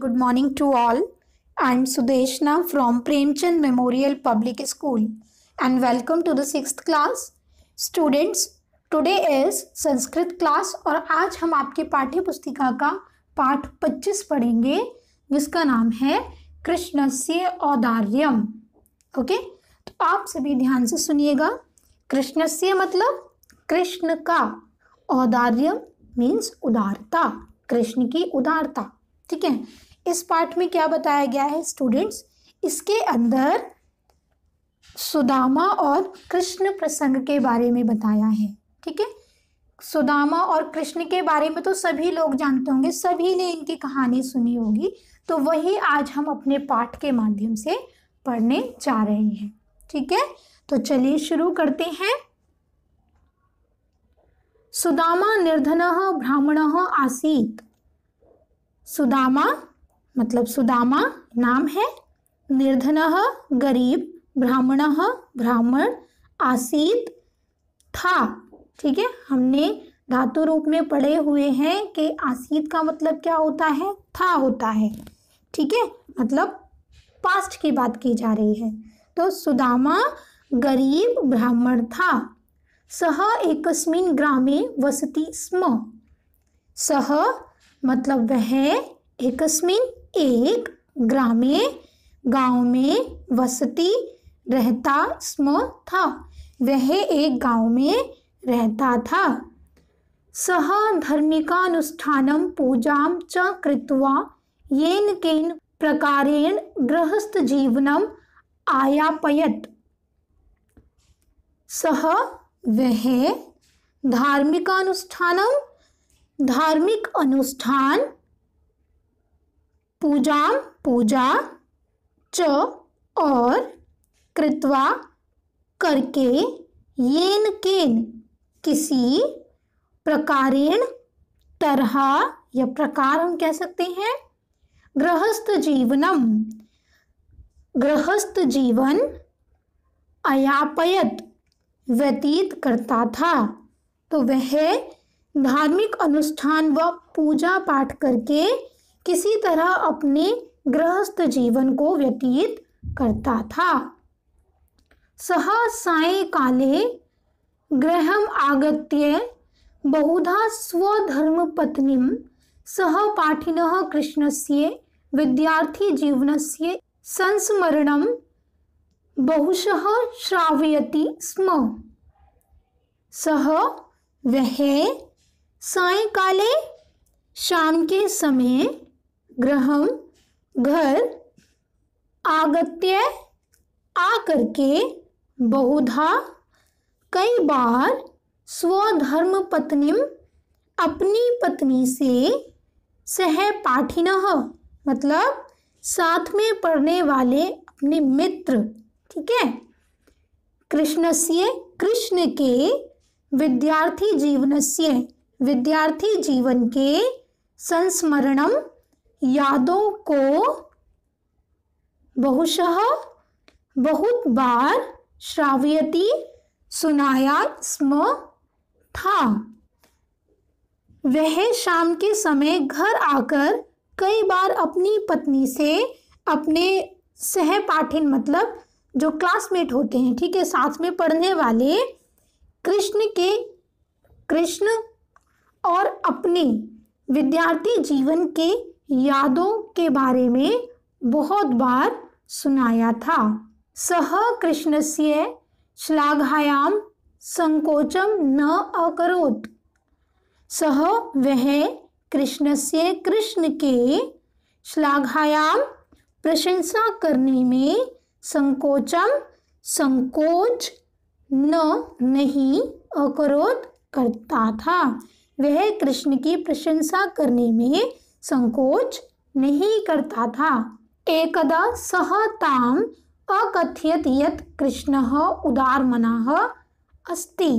Good morning to all. I am Sudeshna from Premchand Memorial Public School and welcome to the 6th class. Students, today is Sanskrit class और आज हम आपके पाठ्य पुस्तिका का पाठ 25 पढ़ेंगे जिसका नाम है कृष्णस्य औदार्यम। ओके, तो आप सभी ध्यान से सुनिएगा। कृष्णस्य मतलब कृष्ण का, औदार्यम मीन्स उदारता, कृष्ण की उदारता। ठीक है, इस पाठ में क्या बताया गया है स्टूडेंट्स, इसके अंदर सुदामा और कृष्ण प्रसंग के बारे में बताया है। ठीक है, सुदामा और कृष्ण के बारे में तो सभी लोग जानते होंगे, सभी ने इनकी कहानी सुनी होगी, तो वही आज हम अपने पाठ के माध्यम से पढ़ने जा रहे हैं। ठीक है, तो चलिए शुरू करते हैं। सुदामा निर्धनः ब्राह्मणः आसीत्। सुदामा मतलब सुदामा नाम है, निर्धनः गरीब, ब्राह्मणः ब्राह्मण, आसीत् था। ठीक है, हमने धातु रूप में पढ़े हुए हैं कि आसीत का मतलब क्या होता है, था होता है। ठीक है, मतलब पास्ट की बात की जा रही है। तो सुदामा गरीब ब्राह्मण था। सह एकस्मिन् ग्रामे वसति स्म। सह मतलब वह, एकस्मिन् एक, ग्रामे गांव में, वसति रहता, स्म था वह एक गांव में रहता था। सह धार्मिकानुष्ठानं पूजां च कृत्वा येन केन प्रकारेण गृहस्थ जीवनम आयापयत। सह वह धार्मिकानुष्ठानम धार्मिक अनुष्ठान, पूजा पूजा, च और, कृत्वा करके, येन केन किसी, प्रकारेण तरह या प्रकार हम कह सकते हैं, गृहस्थ जीवनम गृहस्थ जीवन, अयापयत व्यतीत करता था। तो वह धार्मिक अनुष्ठान व पूजा पाठ करके किसी तरह अपने गृहस्थ जीवन को व्यतीत करता था। सह सायंकाले गृहम् आगत्य बहुधा स्वधर्मपत्नीं सहपाठिनः कृष्णस्य विद्यार्थी जीवनस्य संस्मरणं बहुशः श्रावयति स्म। सह वह सायंकाले शाम के समय, गृहम घर, आगत्य आकर के, बहुधा कई बार, स्वधर्म पत्नीम अपनी पत्नी से, सहपाठिनः मतलब साथ में पढ़ने वाले अपने मित्र, ठीक है, कृष्णस्य कृष्ण के, विद्यार्थी जीवनस्य विद्यार्थी जीवन के, संस्मरणम यादों को, बहुशः बहुत बार, श्रावयति सुनाया स्म था। वह शाम के समय घर आकर कई बार अपनी पत्नी से, अपने सहपाठिन मतलब जो क्लासमेट होते हैं, ठीक है, साथ में पढ़ने वाले कृष्ण और अपने विद्यार्थी जीवन के यादों के बारे में बहुत बार सुनाया था। सह कृष्णस्य श्लाघायां संकोचम न अकरोत्। सह वह कृष्णस्य कृष्ण के, श्लाघायां प्रशंसा करने में, संकोचम संकोच, न नहीं, अकरोत् करता था। वह कृष्ण की प्रशंसा करने में संकोच नहीं करता था। एकदा सह ताम अकथयत यत् कृष्णः उदारमनः अस्ति।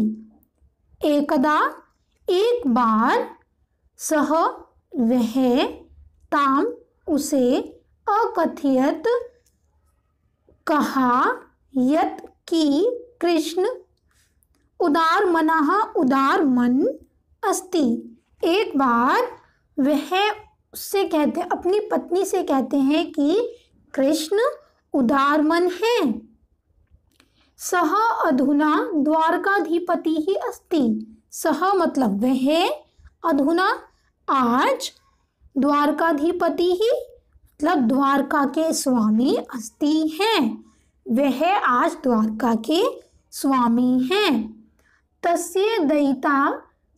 एकदा एक बार, सह वह, ताम उसे, अकथयत कहा, यत् की कृष्ण, उदार मनाह उदार मन, अस्ति एक बार वह उससे कहते हैं, अपनी पत्नी से कहते हैं कि कृष्ण उदार मन है। सह अधुना द्वारकाधिपति ही अस्ति। सह मतलब वह, अधुना आज, द्वारकाधिपति ही मतलब द्वारका के स्वामी, अस्ति हैं, वह आज द्वारका के स्वामी हैं। तस्य दयिता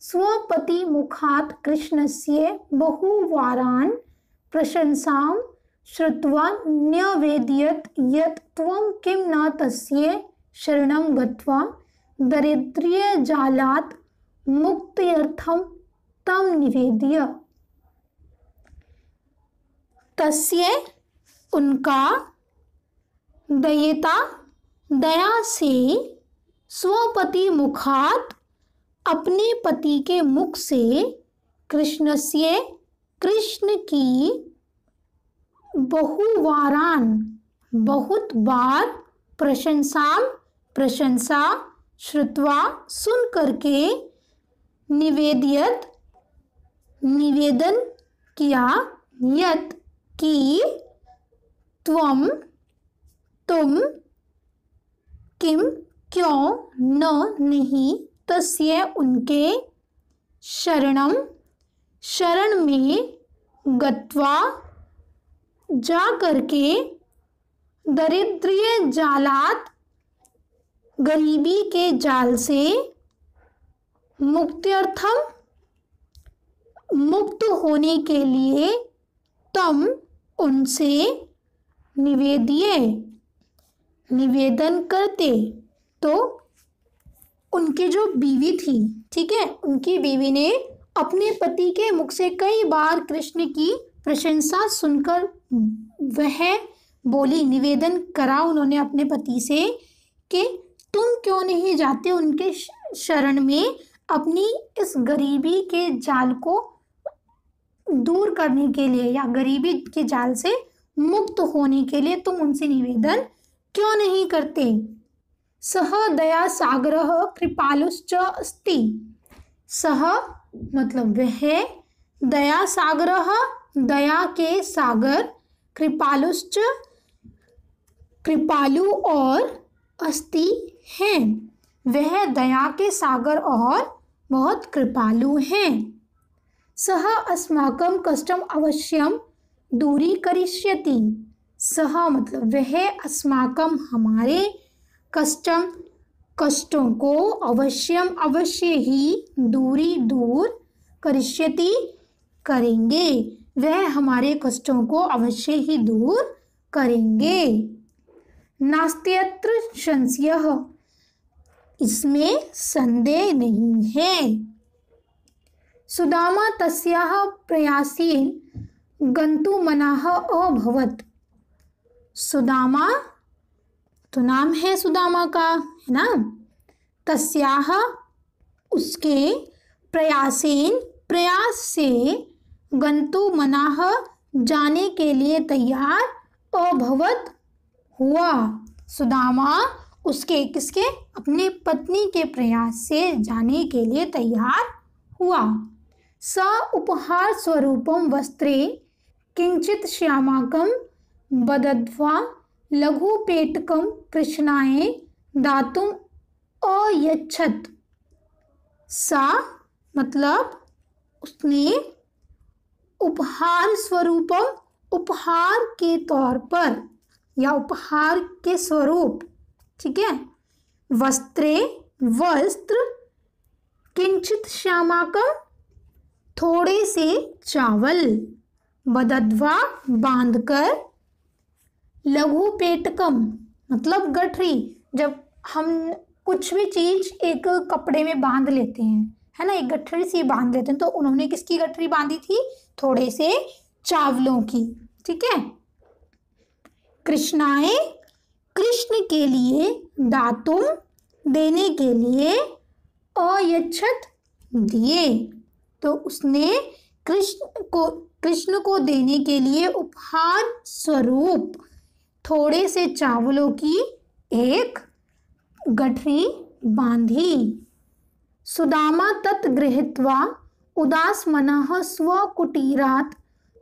स्वपति मुखात् कृष्णस्य बहुवारान् प्रशंसां श्रुत्वा न्यवेदयत् यत् त्वं किं न तस्य शरणं गत्वा दरिद्र्यजालात् मुक्त्यर्थं तं निवेदय। तस्य उनका, दयिता दया से, स्वपति मुखात अपने पति के मुख से, कृष्णस्य कृष्ण की, बहुवारान बहुत बार, प्रशंसा श्रुत्वा सुन करके, निवेदयत निवेदन किया, यत कि, तुम किम क्यों, न नहीं, तस्य उनके, शरण में, गत्वा जा करके, दरिद्र्य जालात गरीबी के जाल से, मुक्त्यर्थम मुक्त होने के लिए, तम उनसे, निवेदन करते। तो उनकी जो बीवी थी, ठीक है, उनकी बीवी ने अपने पति के मुख से कई बार कृष्ण की प्रशंसा सुनकर वह बोली, निवेदन करा उन्होंने अपने पति से कि तुम क्यों नहीं जाते उनके शरण में, अपनी इस गरीबी के जाल को दूर करने के लिए या गरीबी के जाल से मुक्त होने के लिए तुम उनसे निवेदन क्यों नहीं करते। सह दया सागरः कृपालुश्च अस्ति। सह मतलब वह, दया सागरः दया के सागर, कृपालुश्च कृपालु और, अस्ति हैं वह दया के सागर और बहुत कृपालु हैं। सह अस्माकं कष्टम अवश्यम दूरीकरिष्यति। सह मतलब वह, अस्माकं हमारे, कष्टों को, अवश्य ही, दूर करिष्यति करेंगे, वह हमारे कष्टों को अवश्य ही दूर करेंगे। नास्त्यत्र संशयः, इसमें संदेह नहीं है। सुदामा तस्याः प्रयासेन गन्तुमनः अभवत्। सुदामा तो नाम है सुदामा का, है ना। तस्याः उसके, प्रयासेन प्रयास से, गन्तुमनः जाने के लिए तैयार, अभवत् हुआ। सुदामा उसके, किसके, अपने पत्नी के प्रयास से जाने के लिए तैयार हुआ। स उपहार स्वरूपम वस्त्रे किंचित श्यामाकं बदध्वा लघुपेटकं कृष्णाय दातुम अयच्छत्। सा मतलब उसने, उपहार स्वरूपम उपहार के तौर पर या उपहार के स्वरूप, ठीक है, वस्त्रे वस्त्र, किंचित श्यामाकं थोड़े से चावल, बदध्वा बांधकर, लघुपेटकम मतलब गठरी, जब हम कुछ भी चीज एक कपड़े में बांध लेते हैं, है ना, एक गठरी सी बांध लेते हैं, तो उन्होंने किसकी गठरी बांधी थी, थोड़े से चावलों की, ठीक है। कृष्णाए कृष्ण के लिए, दातुम देने के लिए, अयच्छत् दिए, तो उसने कृष्ण को देने के लिए उपहार स्वरूप थोड़े से चावलों की एक गठरी बांधी। सुदामा तत् गृहीत्वा उदासमनः स्वकुटीरात्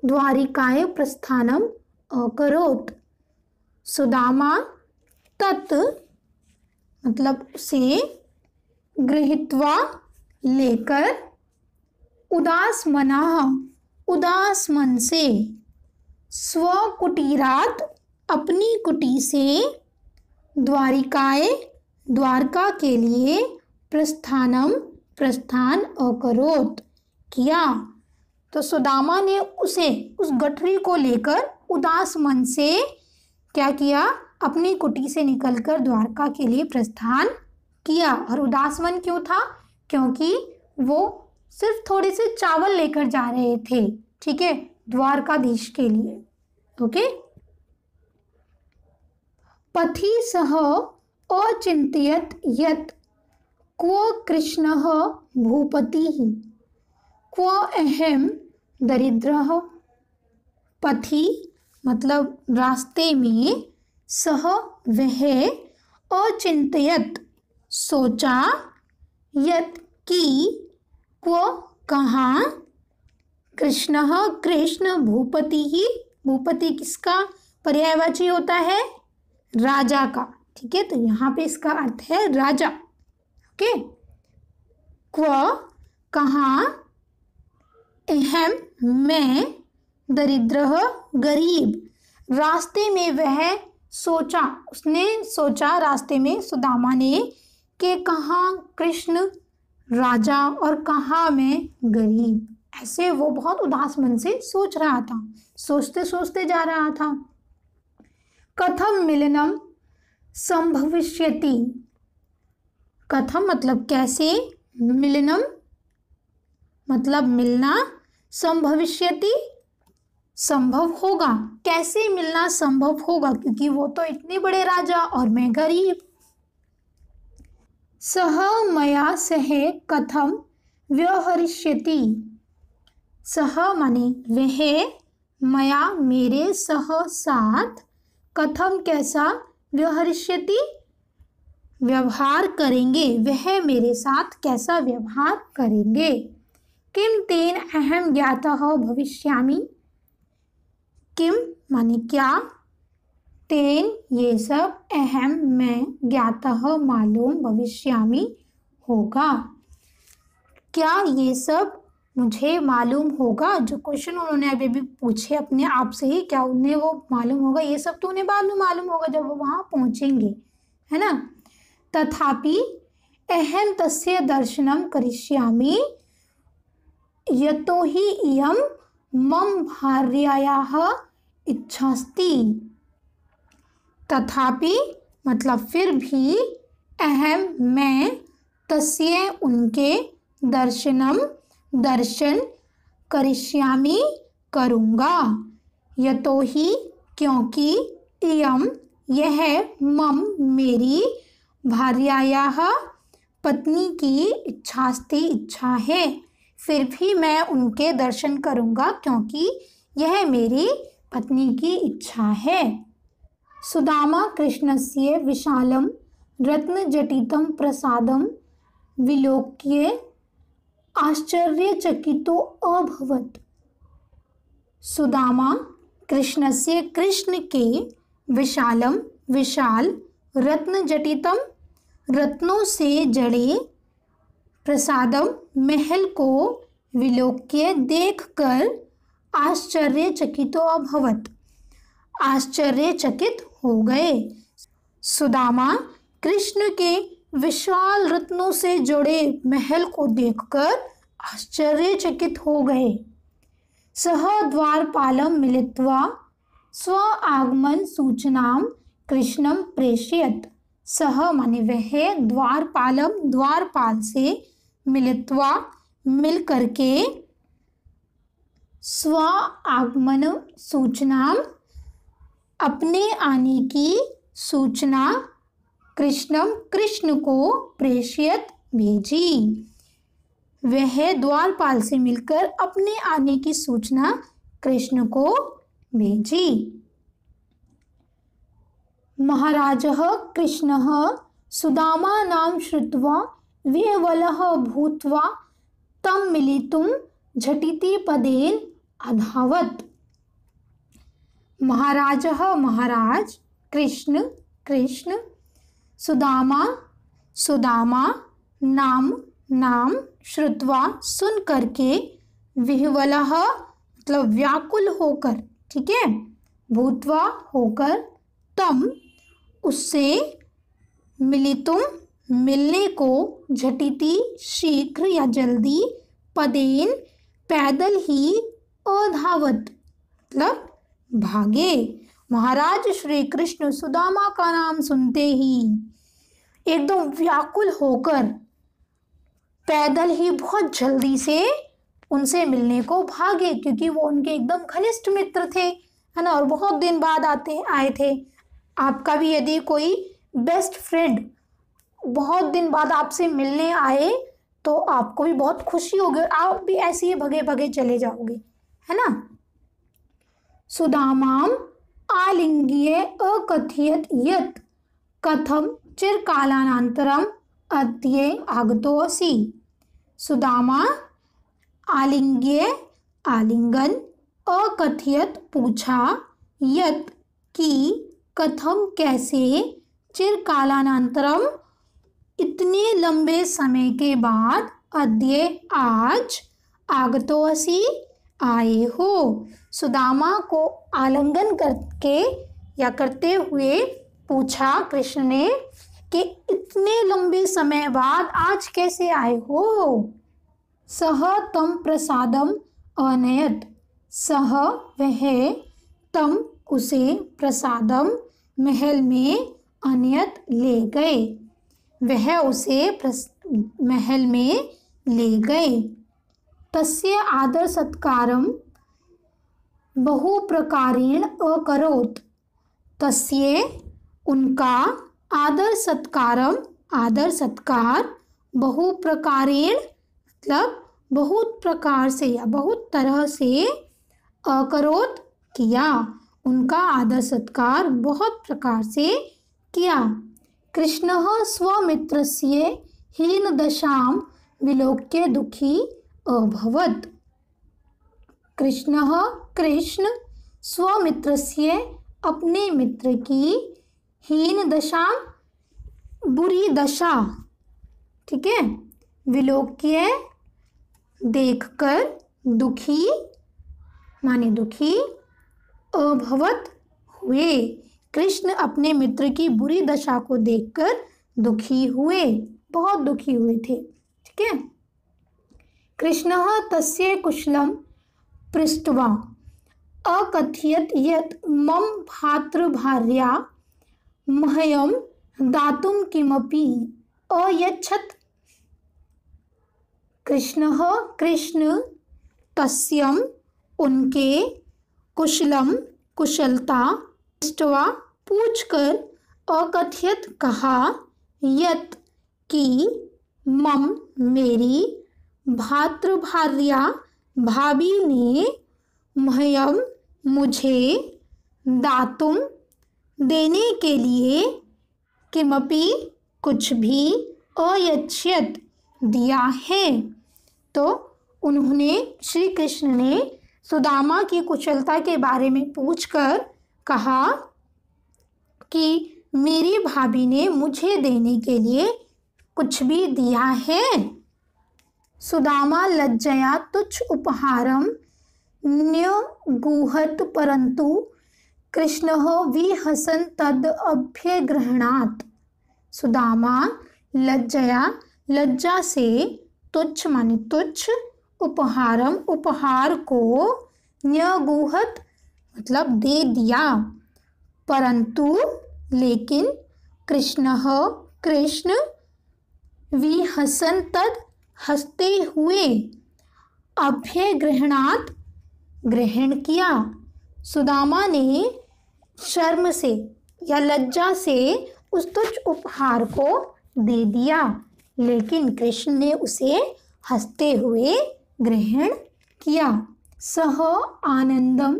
द्वारिकाय प्रस्थानम अकरोत्। सुदामा तत् मतलब से गृहीत्वा लेकर, उदास मनाः उदास मन से, स्वकुटीरात् अपनी कुटी से, द्वारिकाय द्वारका के लिए, प्रस्थानम प्रस्थान अकरोत् किया। तो सुदामा ने उस गठरी को लेकर उदास मन से क्या किया, अपनी कुटी से निकलकर द्वारका के लिए प्रस्थान किया। और उदास मन क्यों था? क्योंकि वो सिर्फ थोड़े से चावल लेकर जा रहे थे, ठीक है, द्वारकाधीश के लिए। ओके। पथि सः अचिन्तयत् यत् क्व कृष्णः भूपतिः क्व अहं दरिद्रः। पथि मतलब रास्ते में, सह वह, अचिन्तयत् सोचा, यत् की क्व कहाँ, कृष्णः कृष्ण, भूपतिः भूपति किसका पर्यायवाची होता है? राजा का, ठीक है। तो यहाँ पे इसका अर्थ है राजा। ओके। क्व कहाँ, अहम मैं, दरिद्रः गरीब। रास्ते में वह सोचा, उसने सोचा रास्ते में सुदामा ने कि कहाँ कृष्ण राजा और कहाँ मैं गरीब। ऐसे वो बहुत उदास मन से सोच रहा था, सोचते सोचते जा रहा था। कथम मिलनम संभविष्यति। कथम मतलब कैसे, मिलनम मतलब मिलना, संभविष्यति संभव होगा। कैसे मिलना संभव होगा, क्योंकि वो तो इतने बड़े राजा और मैं गरीब। सह मया सह कथम व्यवहरिष्यति। सह माने वह, मया मेरे, सह साथ, कथम कैसा, व्यवहरिष्यति व्यवहार करेंगे, वह मेरे साथ कैसा व्यवहार करेंगे। किम तेन अहम ज्ञातः भविष्यामि। किम माने क्या, तेन ये सब, अहम मैं, ज्ञातः मालूम, भविष्यामि होगा, क्या ये सब मुझे मालूम होगा। जो क्वेश्चन उन्होंने अभी भी पूछे अपने आप से ही, क्या उन्हें वो मालूम होगा, ये सब तो उन्हें बाद में मालूम होगा जब वो वहाँ पहुँचेंगे, है ना। तथापि अहम तस्य दर्शनम करिष्यामि यतो हि इयं मम भार्यायाः इच्छास्ति। तथापि मतलब फिर भी, अहम मैं, तस्य उनके, दर्शनम दर्शन, करिष्यामि करूँगा, यतो ही क्योंकि, इयं यह, मम मेरी, भार्यायाः पत्नी की, इच्छास्ति इच्छा है। फिर भी मैं उनके दर्शन करूँगा क्योंकि यह मेरी पत्नी की इच्छा है। सुदामा कृष्णस्य विशालं रत्नजटितं प्रसादं विलोक्य आश्चर्यचकितो अभवत्। सुदामा कृष्णस्य कृष्ण के, विशालम विशाल, रत्नजटितम रत्नों से जड़े, प्रसादम महल को, विलोक्य देखकर, आश्चर्यचकितो अभवत् आश्चर्यचकित हो गए। सुदामा कृष्ण के विशाल रत्नों से जुड़े महल को देखकर आश्चर्यचकित हो गए। सह द्वारपालं मिलित्वा स्व आगमन सूचनां कृष्णं प्रेषयत्। सह माने वह, द्वारपालम द्वारपाल से, मिलित्वा मिल करके, स्व आगमन सूचना अपने आने की सूचना, कृष्णम कृष्ण को, प्रेषयत भेजी। वह द्वारपाल से मिलकर अपने आने की सूचना कृष्ण को भेजी। महाराजः कृष्णः सुदामा नाम श्रुत्वा विह्वलः भूत्वा तं मिलितुं झटिति पदेन अधावत्। महाराजः महाराज, कृष्ण कृष्ण, सुदामा सुदामा, नाम नाम, श्रुत्वा सुन करके, विह्वलः मतलब व्याकुल होकर, ठीक है, भूत्वा होकर, तम उससे, मिलितुम मिलने को, झटिति शीघ्र या जल्दी, पदेन पैदल ही, अधावत मतलब भागे। महाराज श्री कृष्ण सुदामा का नाम सुनते ही एकदम व्याकुल होकर पैदल ही बहुत जल्दी से उनसे मिलने को भागे, क्योंकि वो उनके एकदम घनिष्ठ मित्र थे, है ना, और बहुत दिन बाद आए थे। आपका भी यदि कोई बेस्ट फ्रेंड बहुत दिन बाद आपसे मिलने आए तो आपको भी बहुत खुशी होगी, आप भी ऐसे ही भगे भगे चले जाओगे, है ना। सुदामाम आलिंग्य अकथयत यत् कथम चिरकालानंतरम अद्य आगतोऽसि। सुदामा आलिंग्य आलिंगन, अकथयत पूछा, यत् की, कथम कैसे, चिरकालानंतरम इतने लंबे समय के बाद, अद्य आज, आगतोऽसि आए हो। सुदामा को आलिंगन करके या करते हुए पूछा कृष्ण ने कि इतने लंबे समय बाद आज कैसे आए हो। सह तम प्रसादम अनयत, सह वह, तम उसे, प्रसादम महल में, अनयत ले गए, वह उसे महल में ले गए। तस्य आदर सत्कारम बहु प्रकारेण अकरोत्, तस्य उनका, आदर सत्कारम आदर सत्कार, बहु प्रकारेण मतलब बहुत प्रकार से या बहुत तरह से, अकरोत् किया, उनका आदर सत्कार बहुत प्रकार से किया। कृष्णः स्वमित्रस्य हीनदशां विलोक्य दुखी अभवत्। कृष्णः कृष्ण, स्वमित्रस्य अपने मित्र की, हीन दशा बुरी दशा, ठीक है, विलोक्य देखकर, दुखी माने दुखी, अभवत हुए, कृष्ण अपने मित्र की बुरी दशा को देखकर दुखी हुए, बहुत दुखी हुए थे, ठीक है। कृष्णः तस्य कुशलं पृष्ट्वा अकथयत यत् मम भ्रातृभार्या मह्यं दातुं किमपि अयच्छत्। कृष्णः कृष्ण, तस्यम उनके, कुशलम कुशलता, पृष्ट्वा पूछकर, अकथयत कहा, यत् की, मम मेरी, भ्रातृभार्या भाभी ने, मह्यम मुझे, दातुम देने के लिए, किमपि कुछ भी, अयच्छत दिया है। तो उन्होंने, श्री कृष्ण ने सुदामा की कुशलता के बारे में पूछकर कहा कि मेरी भाभी ने मुझे देने के लिए कुछ भी दिया है। सुदामा लज्जया तुच्छ उपहारम न्यगुहत, परंतु कृष्णः विहसन तद अभ्यगृह्णात्। सुदामा लज्जया लज्जा से, तुच्छ माने तुच्छ, उपहारम उपहार को, न्यगुहत मतलब दे दिया, परंतु लेकिन, कृष्णः कृष्ण, विहसन तद हंसते हुए, अभ्यगृह्णात् ग्रहण किया। सुदामा ने शर्म से या लज्जा से उस तुच्छ उपहार को दे दिया, लेकिन कृष्ण ने उसे हंसते हुए ग्रहण किया। सह आनंदम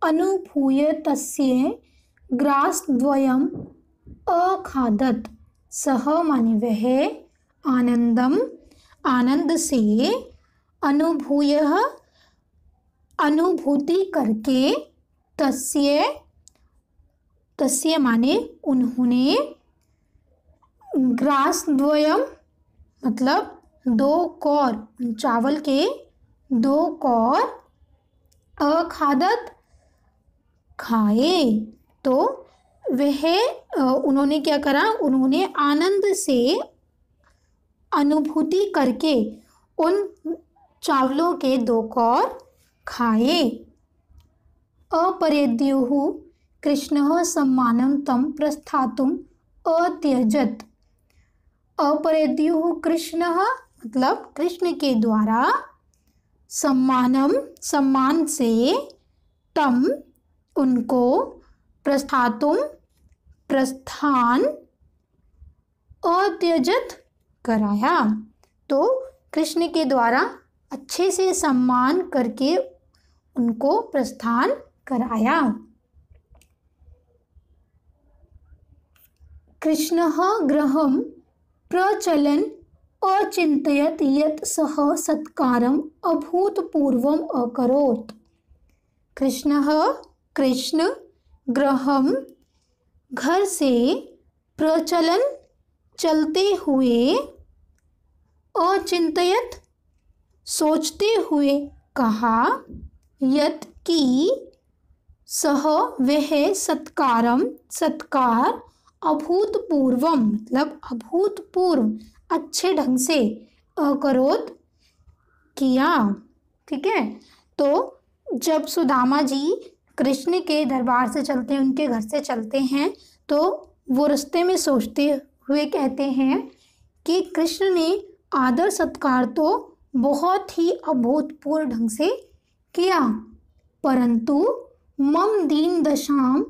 अनुभूय तस्य ग्रासद्वयम् अखादत्। सह माने वह, आनंदम आनंद से, अनुभूय अनुभूति करके, तस्य माने उन्होंने, ग्रासद्वयम मतलब 2 कौर, चावल के 2 कौर, अखादत खाए। तो वह उन्होंने क्या करा, उन्होंने आनंद से अनुभूति करके उन चावलों के 2 कौर खाए। अपरेद्युः कृष्णः सम्मानं तं प्रस्थातुम् अत्यजत। अपरेद्युः कृष्णः मतलब कृष्ण के द्वारा, सम्मान से, तम उनको, प्रस्थान, अत्यजत कराया। तो कृष्ण के द्वारा अच्छे से सम्मान करके उनको प्रस्थान कराया। कृष्णः गृहं प्रचलन अचिन्तयत यत् सः सत्कारम् अभूतपूर्वम् अकरोत्। कृष्ण गृहं घर से, प्रचलन चलते हुए, अचिन्तयत सोचते हुए कहा, यत् की सह वह, सत्कार, अभूतपूर्वम मतलब अभूतपूर्व अच्छे ढंग से, अकरोत किया। ठीक है। तो जब सुदामा जी कृष्ण के दरबार से चलते हैं, उनके घर से चलते हैं, तो वो रास्ते में सोचते हुए कहते हैं कि कृष्ण ने आदर सत्कार तो बहुत ही अभूतपूर्व ढंग से किया, परंतु मम दीन दशाम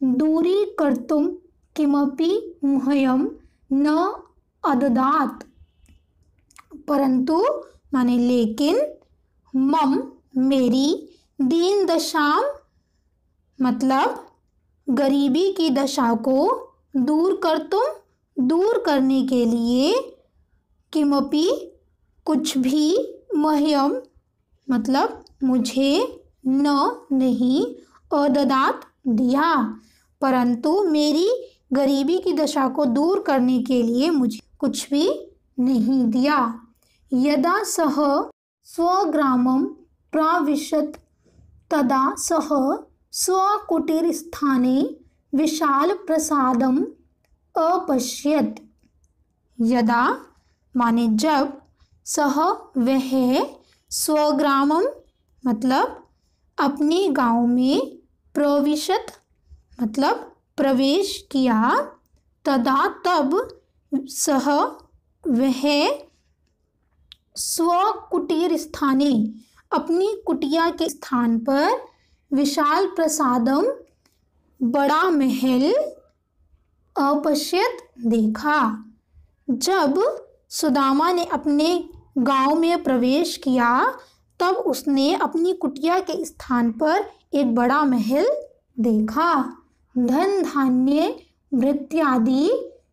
दूरी कर्तुम किमपि मह्यम न अददात। परंतु माने लेकिन, मम मेरी, दीन दशाम मतलब गरीबी की दशा को, दूर करने के लिए, किमपि कुछ भी, मह्यम मतलब मुझे, न नहीं, अददात दिया, परंतु मेरी गरीबी की दशा को दूर करने के लिए मुझे कुछ भी नहीं दिया। यदा सह स्वग्रामं प्राविशत तदा सह स्वकुटीरस्थाने विशाल प्रसादम अपश्यत। यदा माने जब, सह वह, स्वग्रामम मतलब अपने गांव में, प्रविशत मतलब प्रवेश किया, तदा तब, सह वह, स्वकुटीर स्थाने अपनी कुटिया के स्थान पर, विशाल प्रसादम बड़ा महल, अपश्यत देखा। जब सुदामा ने अपने गांव में प्रवेश किया, तब उसने अपनी कुटिया के स्थान पर एक बड़ा महल देखा। धन धान्य भृत्यादि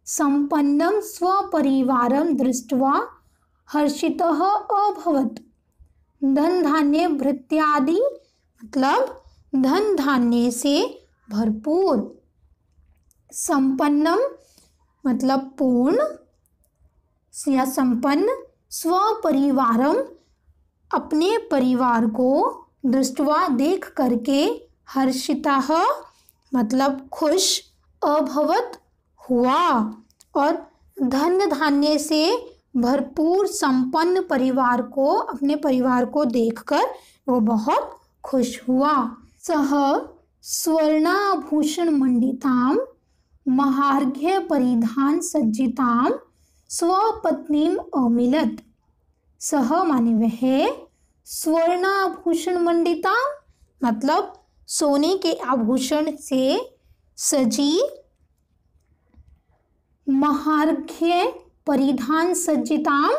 संपन्नं स्वपरिवारं दृष्ट्वा हर्षितः अभवत्। धन धान्य भृत्यादि मतलब धन धान्य से भरपूर, संपन्नम मतलब पूर्ण या संपन्न, स्वपरिवारम अपने परिवार को, दृष्टवा देख करके, हर्षितः मतलब खुश, अभवत हुआ, और धन धान्य से भरपूर संपन्न परिवार को, अपने परिवार को देखकर वो बहुत खुश हुआ। सह स्वर्णाभूषण मंडिताम महार्घ्य परिधान सज्जिताम स्वपत्नीम अमिलत। सह माने वह, स्वर्णाभूषण मंडिताम मतलब सोने के आभूषण से सजी, महार्घ्य परिधान सज्जिताम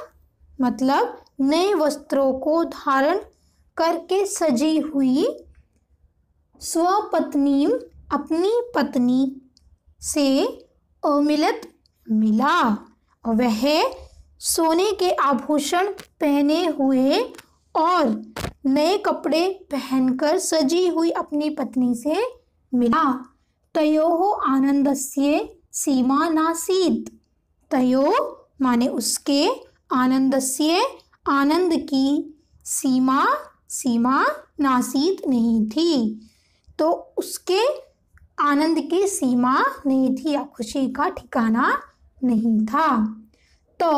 मतलब नए वस्त्रों को धारण करके सजी हुई, स्वपत्नी अपनी पत्नी से, अमिलत मिला, और वह सोने के आभूषण पहने हुए और नए कपड़े पहनकर सजी हुई अपनी पत्नी से मिला। तयोः आनंदस्य सीमा नासीत्। तयो माने उसके, आनंदस्य आनंद की, सीमा नासीत नहीं थी। तो उसके आनंद की सीमा नहीं थी या खुशी का ठिकाना नहीं था। तो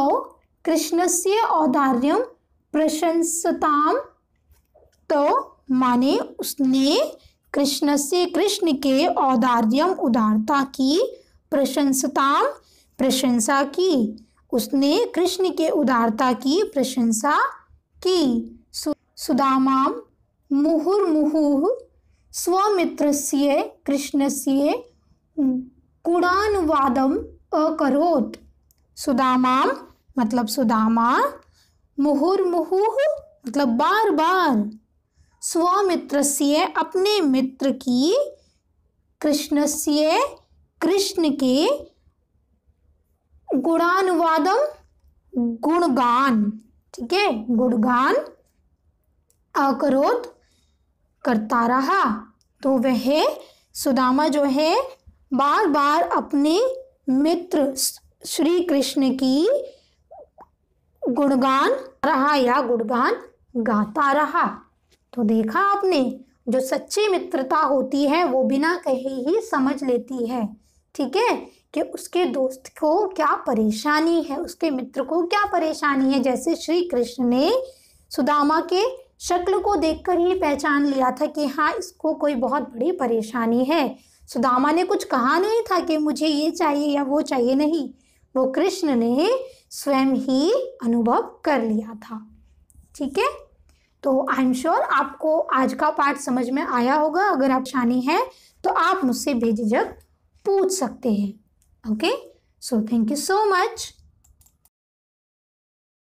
कृष्णस्य औदार्यं प्रशंसताम। तो माने उसने कृष्ण के औदार्यम उदारता की, प्रशंसताम प्रशंसा की, उसने कृष्ण के उदारता की प्रशंसा की। सुदामां मुहुर्मुहुः स्वमित्रस्य कृष्णस्य गुणानुवादम् अकरोत्। सुदामां मतलब सुदामा, मुहुर्मुहुः मतलब बार बार, स्वमित्रस्य अपने मित्र की, कृष्णस्य कृष्ण के, गुणानुवादम गुणगान, ठीक है, गुणगान, अकरोत करता रहा। तो वह सुदामा जो है बार बार अपने मित्र श्री कृष्ण की गुणगान रहा या गुणगान गाता रहा। तो देखा आपने, जो सच्ची मित्रता होती है वो बिना कहे ही समझ लेती है, ठीक है, कि उसके दोस्त को क्या परेशानी है, उसके मित्र को क्या परेशानी है। जैसे श्री कृष्ण ने सुदामा के शक्ल को देखकर ही पहचान लिया था कि हाँ, इसको कोई बहुत बड़ी परेशानी है। सुदामा ने कुछ कहा नहीं था कि मुझे ये चाहिए या वो चाहिए, नहीं, वो कृष्ण ने स्वयं ही अनुभव कर लिया था, ठीक है। तो आई एम श्योर आपको आज का पाठ समझ में आया होगा। अगर आप परेशानी है तो आप मुझसे बेझिझक पूछ सकते हैं। Okay, so thank you so much.